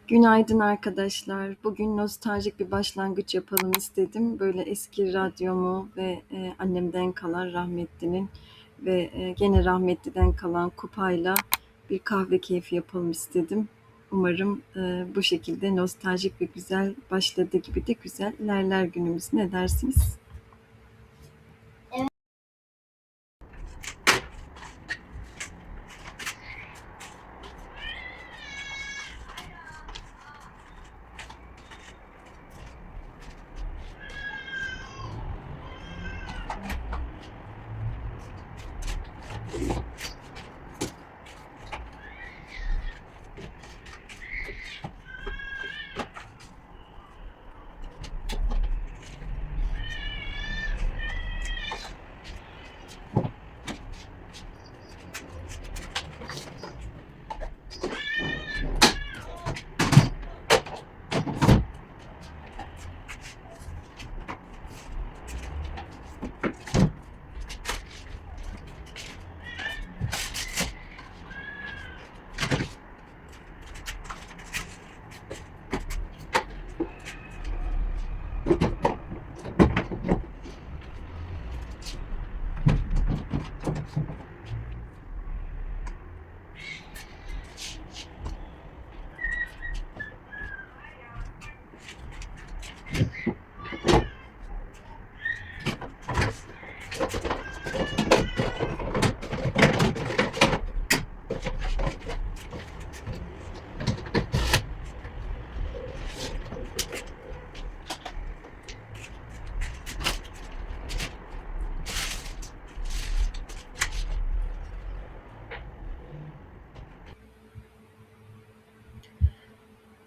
Günaydın arkadaşlar. Bugün nostaljik bir başlangıç yapalım istedim. Böyle eski radyomu ve annemden kalan rahmetlinin ve gene rahmetliden kalan kupayla bir kahve keyfi yapalım istedim. Umarım bu şekilde nostaljik ve güzel başladığı gibi de güzel ilerler günümüz. Ne dersiniz?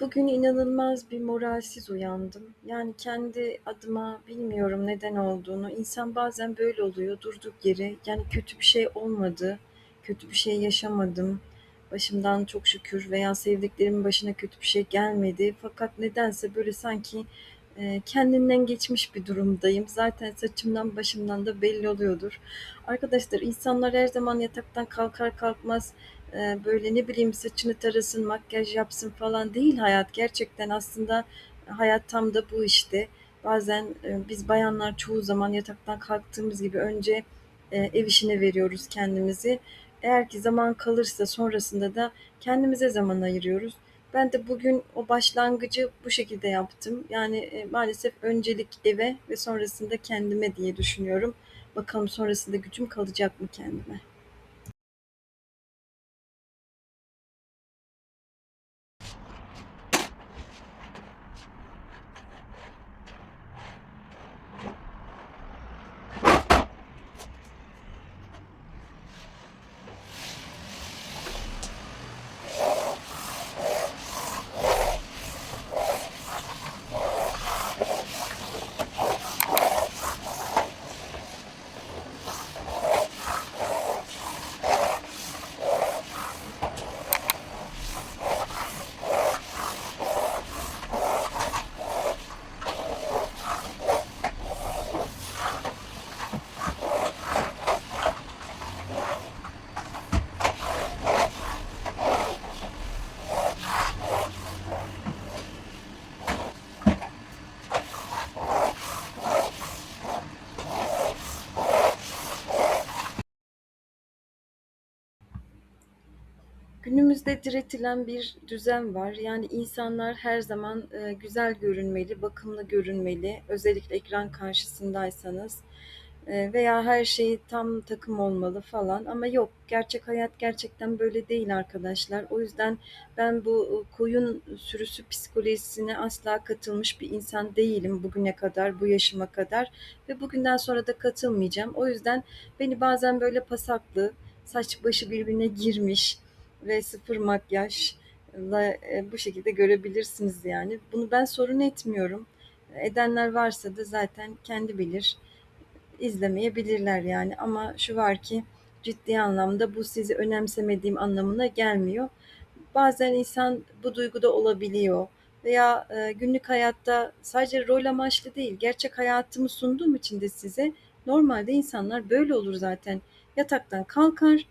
Bugün inanılmaz bir moralsiz uyandım. Yani kendi adıma bilmiyorum neden olduğunu. İnsan bazen böyle oluyor durduk yere. Yani kötü bir şey olmadı, kötü bir şey yaşamadım. Başımdan çok şükür veya sevdiklerimin başına kötü bir şey gelmedi. Fakat nedense böyle sanki kendimden geçmiş bir durumdayım. Zaten saçımdan başımdan da belli oluyordur. Arkadaşlar insanlar her zaman yataktan kalkar kalkmaz böyle ne bileyim saçını tarasın, makyaj yapsın falan değil hayat. Gerçekten aslında hayat tam da bu işte. Bazen biz bayanlar çoğu zaman yataktan kalktığımız gibi önce ev işine veriyoruz kendimizi. Eğer ki zaman kalırsa sonrasında da kendimize zaman ayırıyoruz. Ben de bugün o başlangıcı bu şekilde yaptım. Yani maalesef öncelik eve ve sonrasında kendime diye düşünüyorum. Bakalım sonrasında gücüm kalacak mı kendime? Günümüzde diretilen bir düzen var. Yani insanlar her zaman güzel görünmeli, bakımlı görünmeli. Özellikle ekran karşısındaysanız veya her şey tam takım olmalı falan. Ama yok, gerçek hayat gerçekten böyle değil arkadaşlar. O yüzden ben bu koyun sürüsü psikolojisine asla katılmış bir insan değilim bugüne kadar, bu yaşıma kadar ve bugünden sonra da katılmayacağım. O yüzden beni bazen böyle pasaklı, saç başı birbirine girmiş ve sıfır makyajla bu şekilde görebilirsiniz yani. Bunu ben sorun etmiyorum. Edenler varsa da zaten kendi bilir, izlemeyebilirler yani. Ama şu var ki ciddi anlamda bu sizi önemsemediğim anlamına gelmiyor. Bazen insan bu duyguda olabiliyor veya günlük hayatta sadece rol amaçlı değil, gerçek hayatımı sunduğum için de size normalde insanlar böyle olur zaten. Yataktan kalkar,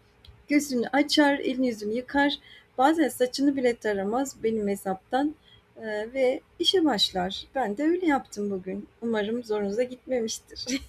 gözünü açar, elini yüzünü yıkar. Bazen saçını bile taramaz benim hesaptan ve işe başlar. Ben de öyle yaptım bugün. Umarım zorunuza gitmemiştir.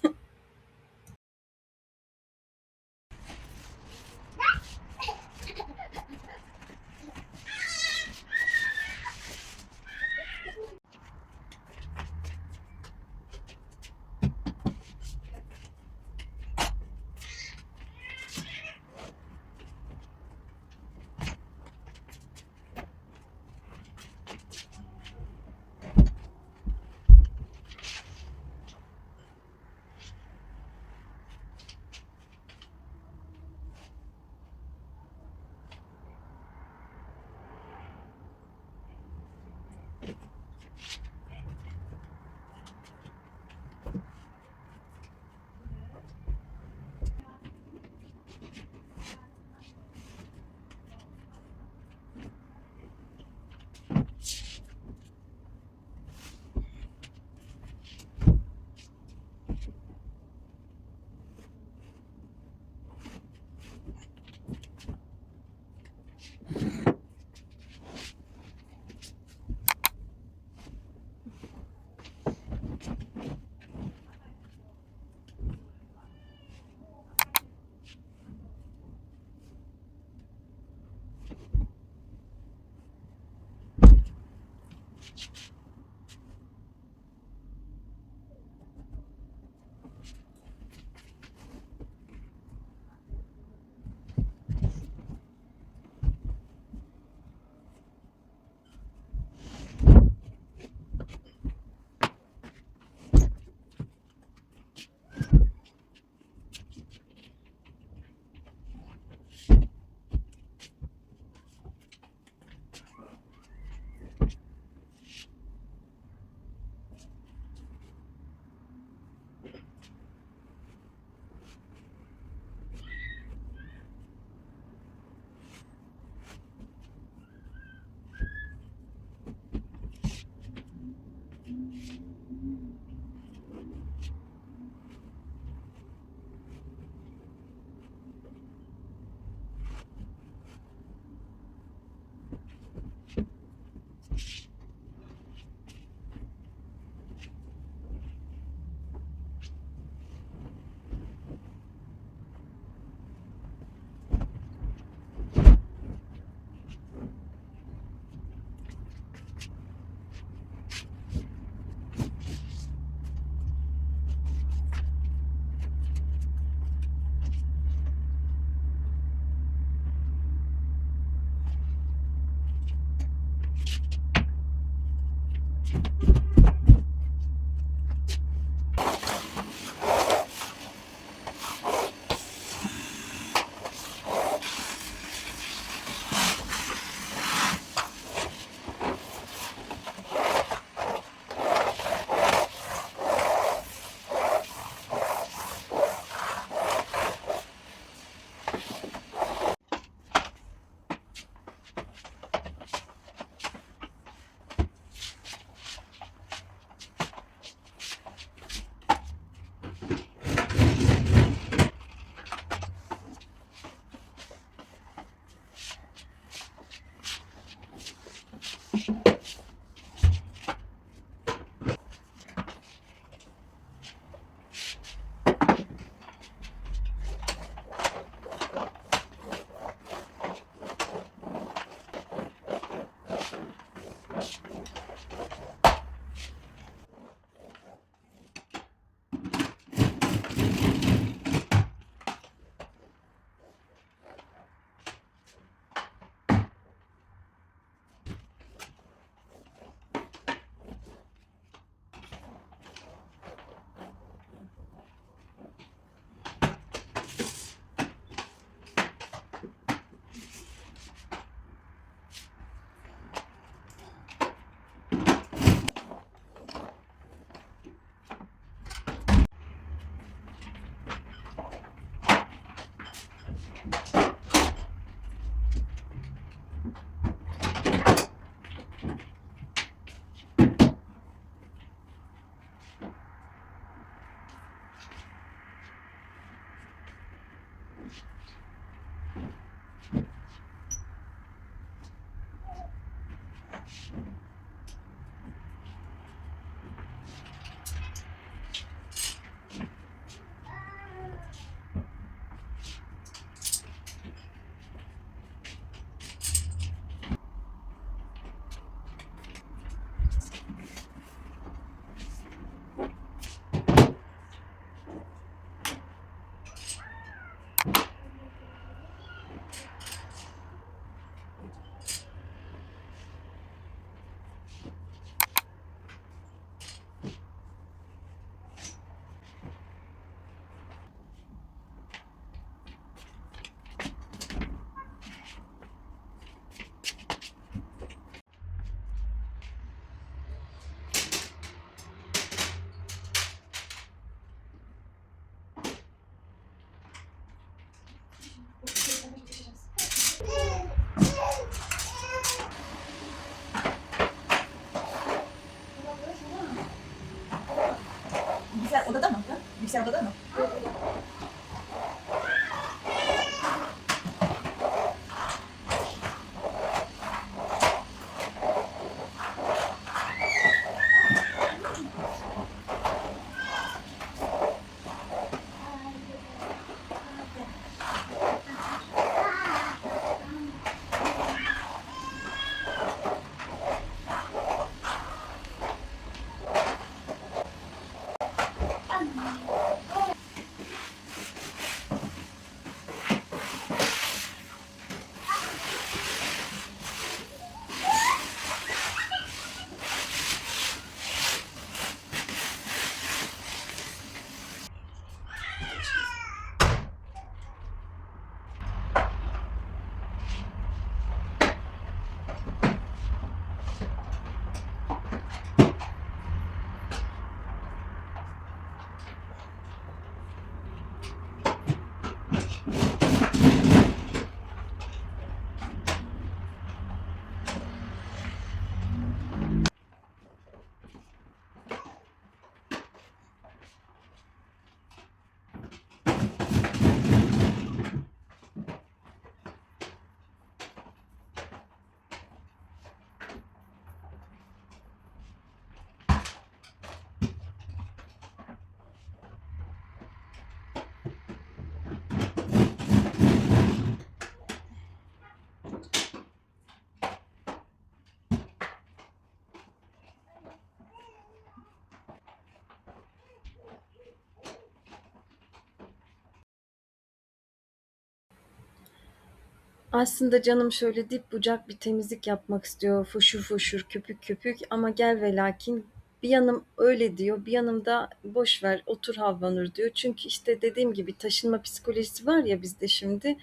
Aslında canım şöyle dip bucak bir temizlik yapmak istiyor. Foşur foşur, köpük köpük ama gel ve lakin bir yanım öyle diyor, bir yanım da boş ver, otur havlanır diyor. Çünkü işte dediğim gibi taşınma psikolojisi var ya bizde şimdi.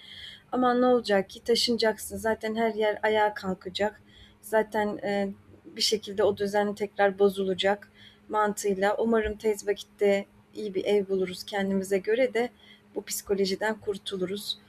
Aman ne olacak ki taşınacaksın. Zaten her yer ayağa kalkacak. Zaten bir şekilde o düzen tekrar bozulacak mantığıyla. Umarım tez vakitte iyi bir ev buluruz kendimize göre de bu psikolojiden kurtuluruz.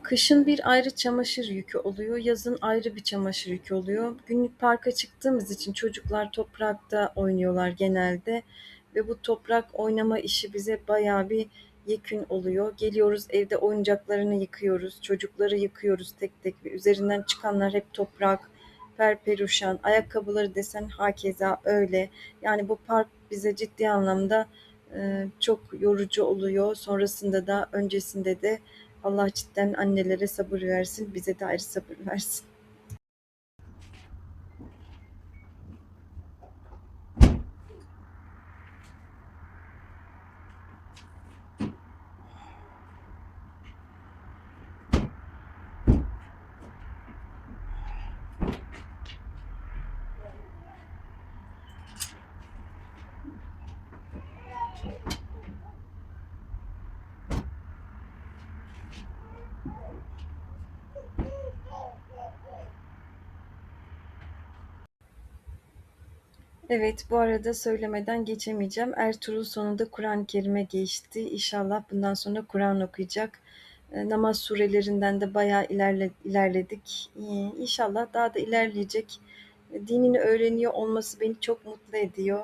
Kışın bir ayrı çamaşır yükü oluyor, yazın ayrı bir çamaşır yükü oluyor. Günlük parka çıktığımız için çocuklar toprakta oynuyorlar genelde ve bu toprak oynama işi bize bayağı bir yekün oluyor. Geliyoruz evde oyuncaklarını yıkıyoruz, çocukları yıkıyoruz tek tek ve üzerinden çıkanlar hep toprak, perperişan, ayakkabıları desen hakeza öyle. Yani bu park bize ciddi anlamda çok yorucu oluyor. Sonrasında da öncesinde de Allah cidden annelere sabır versin, bize de ayrı sabır versin. Evet, bu arada söylemeden geçemeyeceğim. Ertuğrul sonunda Kur'an-ı Kerim'e geçti. İnşallah bundan sonra Kur'an okuyacak. Namaz surelerinden de bayağı ilerledik. İnşallah daha da ilerleyecek. Dinini öğreniyor olması beni çok mutlu ediyor.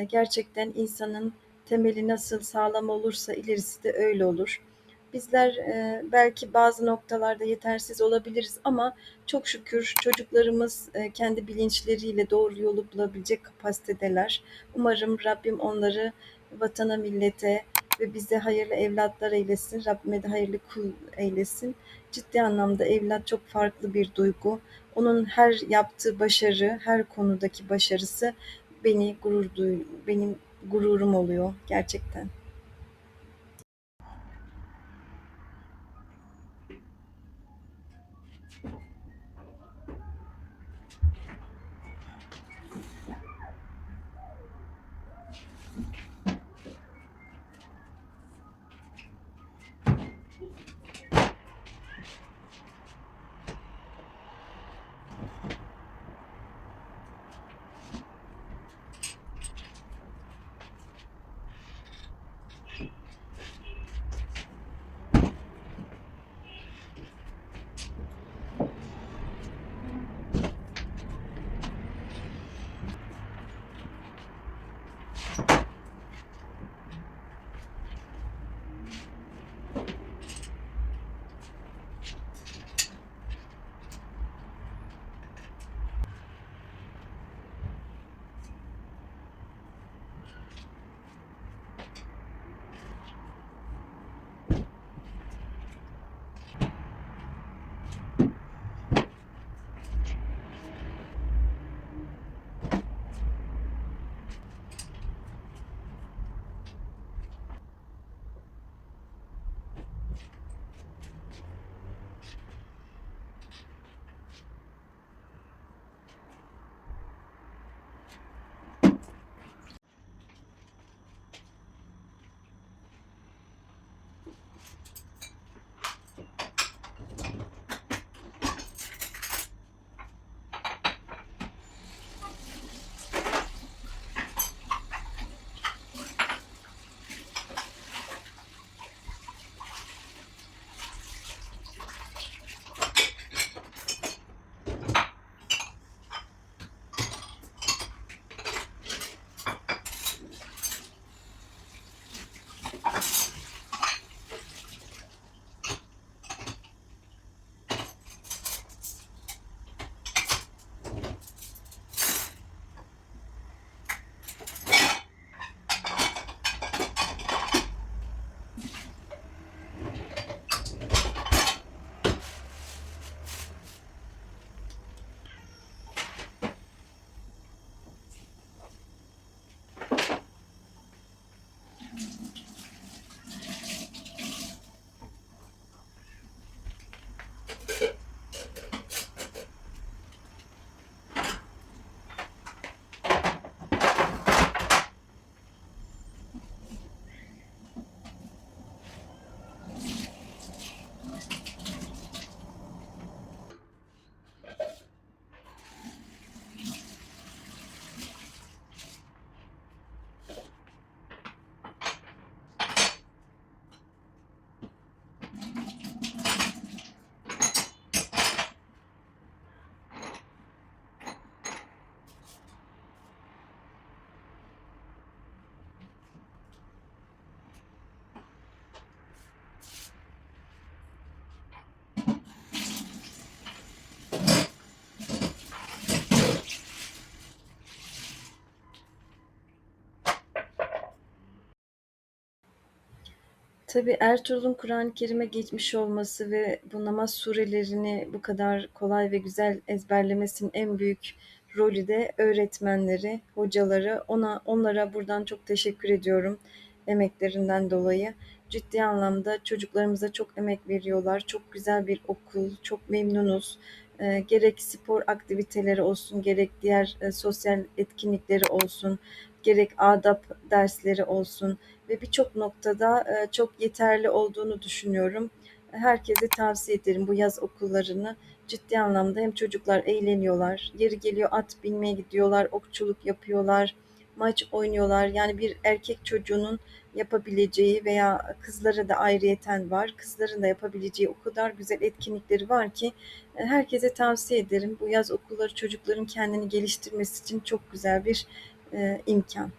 Gerçekten insanın temeli nasıl sağlam olursa ilerisi de öyle olur. Bizler belki bazı noktalarda yetersiz olabiliriz ama çok şükür çocuklarımız kendi bilinçleriyle doğru yolu bulabilecek kapasitedeler. Umarım Rabbim onları vatana, millete ve bize hayırlı evlatlar eylesin. Rabbime de hayırlı kul eylesin. Ciddi anlamda evlat çok farklı bir duygu. Onun her yaptığı başarı, her konudaki başarısı benim gururum oluyor gerçekten. Tabii Ertuğrul'un Kur'an-ı Kerim'e geçmiş olması ve bu namaz surelerini bu kadar kolay ve güzel ezberlemesinin en büyük rolü de öğretmenleri, hocaları. Onlara buradan çok teşekkür ediyorum emeklerinden dolayı. Ciddi anlamda çocuklarımıza çok emek veriyorlar. Çok güzel bir okul, çok memnunuz. Gerek spor aktiviteleri olsun, gerek diğer sosyal etkinlikleri olsun, gerek adab dersleri olsun ve birçok noktada çok yeterli olduğunu düşünüyorum. Herkese tavsiye ederim bu yaz okullarını. Ciddi anlamda hem çocuklar eğleniyorlar, yeri geliyor at binmeye gidiyorlar, okçuluk yapıyorlar, maç oynuyorlar. Yani bir erkek çocuğunun yapabileceği veya kızlara da ayrıyeten var. Kızların da yapabileceği o kadar güzel etkinlikleri var ki herkese tavsiye ederim. Bu yaz okulları çocukların kendini geliştirmesi için çok güzel bir imkan.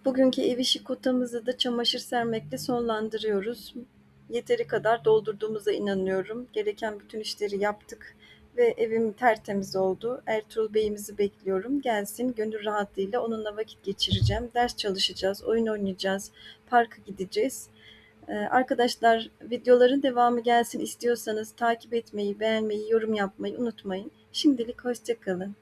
Bugünkü ev işi kotamızı da çamaşır sermekle sonlandırıyoruz. Yeteri kadar doldurduğumuza inanıyorum. Gereken bütün işleri yaptık ve evim tertemiz oldu. Ertuğrul Bey'imizi bekliyorum. Gelsin, gönül rahatlığıyla onunla vakit geçireceğim. Ders çalışacağız, oyun oynayacağız, parka gideceğiz. Arkadaşlar, videoların devamı gelsin istiyorsanız takip etmeyi, beğenmeyi, yorum yapmayı unutmayın. Şimdilik hoşça kalın.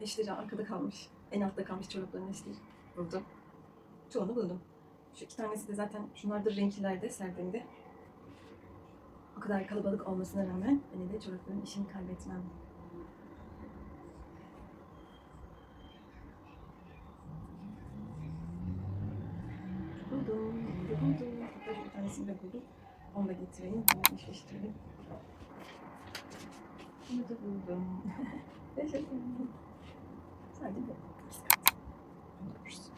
Eşleri arkada kalmış. En altta kalmış çorapların eşleri. Buldum. Çoğunu buldum. Şu iki tanesi de zaten şunlardır renklilerde serdiğinde. O kadar kalabalık olmasına rağmen yine de çorapların işini kaybetmem. Buldum. Hatta şu bir tanesini de buldum. Onu da getireyim. Bunu eşleştirelim. Bunu da buldum. Yaşasın. Sadece bu. İki kat. Bunu da buluruz.